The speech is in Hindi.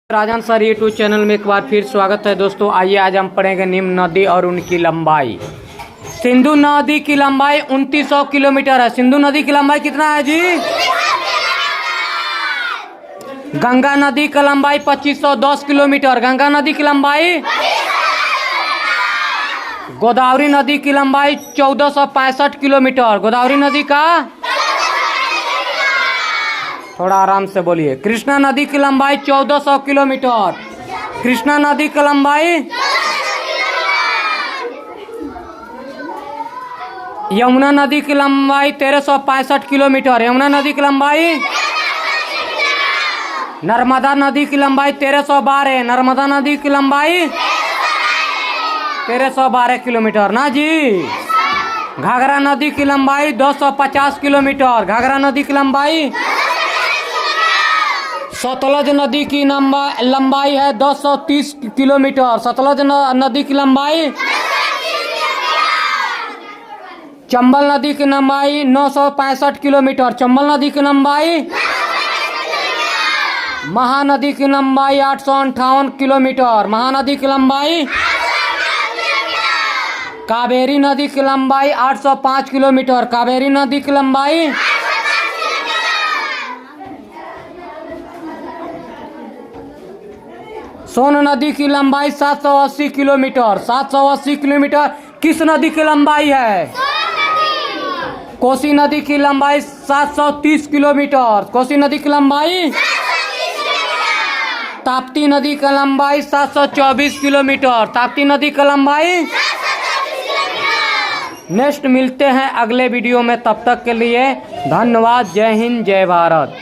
राजन सर यूट्यूब चैनल में एक बार फिर स्वागत है दोस्तों। आइए आज हम पढ़ेंगे निम्न नदी और उनकी लंबाई। सिंधु नदी की लंबाई 2900 किलोमीटर है। सिंधु नदी की लंबाई कितना है जी? गंगा नदी की लंबाई 2510 किलोमीटर। गंगा नदी की लंबाई। गोदावरी नदी की लंबाई 1465 किलोमीटर। गोदावरी नदी का थोड़ा आराम से बोलिए। कृष्णा नदी की लंबाई 1400 किलोमीटर। कृष्णा नदी की लंबाई। यमुना नदी की लंबाई 1365 किलोमीटर। यमुना नदी की लंबाई। नर्मदा नदी की लंबाई 1312। नर्मदा नदी की लंबाई 1312 किलोमीटर ना जी। घाघरा नदी की लंबाई 250 किलोमीटर। घाघरा नदी की लंबाई। सतलज नदी की लंबाई है 230 किलोमीटर। सतलज नदी की लंबाई। चंबल नदी की लंबाई 965 किलोमीटर। चंबल नदी की लंबाई। महानदी की लंबाई 858 किलोमीटर। महानदी की लंबाई। कावेरी नदी की लंबाई 805 किलोमीटर। कावेरी नदी की लंबाई। सोन नदी की लंबाई 780 किलोमीटर। 780 किलोमीटर किस नदी की लंबाई है? कोसी नदी की लंबाई 730 किलोमीटर। कोसी नदी की लंबाई। ताप्ती नदी की लंबाई 724 किलोमीटर। ताप्ती नदी की लंबाई। नेक्स्ट मिलते हैं अगले वीडियो में, तब तक के लिए धन्यवाद। जय हिंद जय भारत।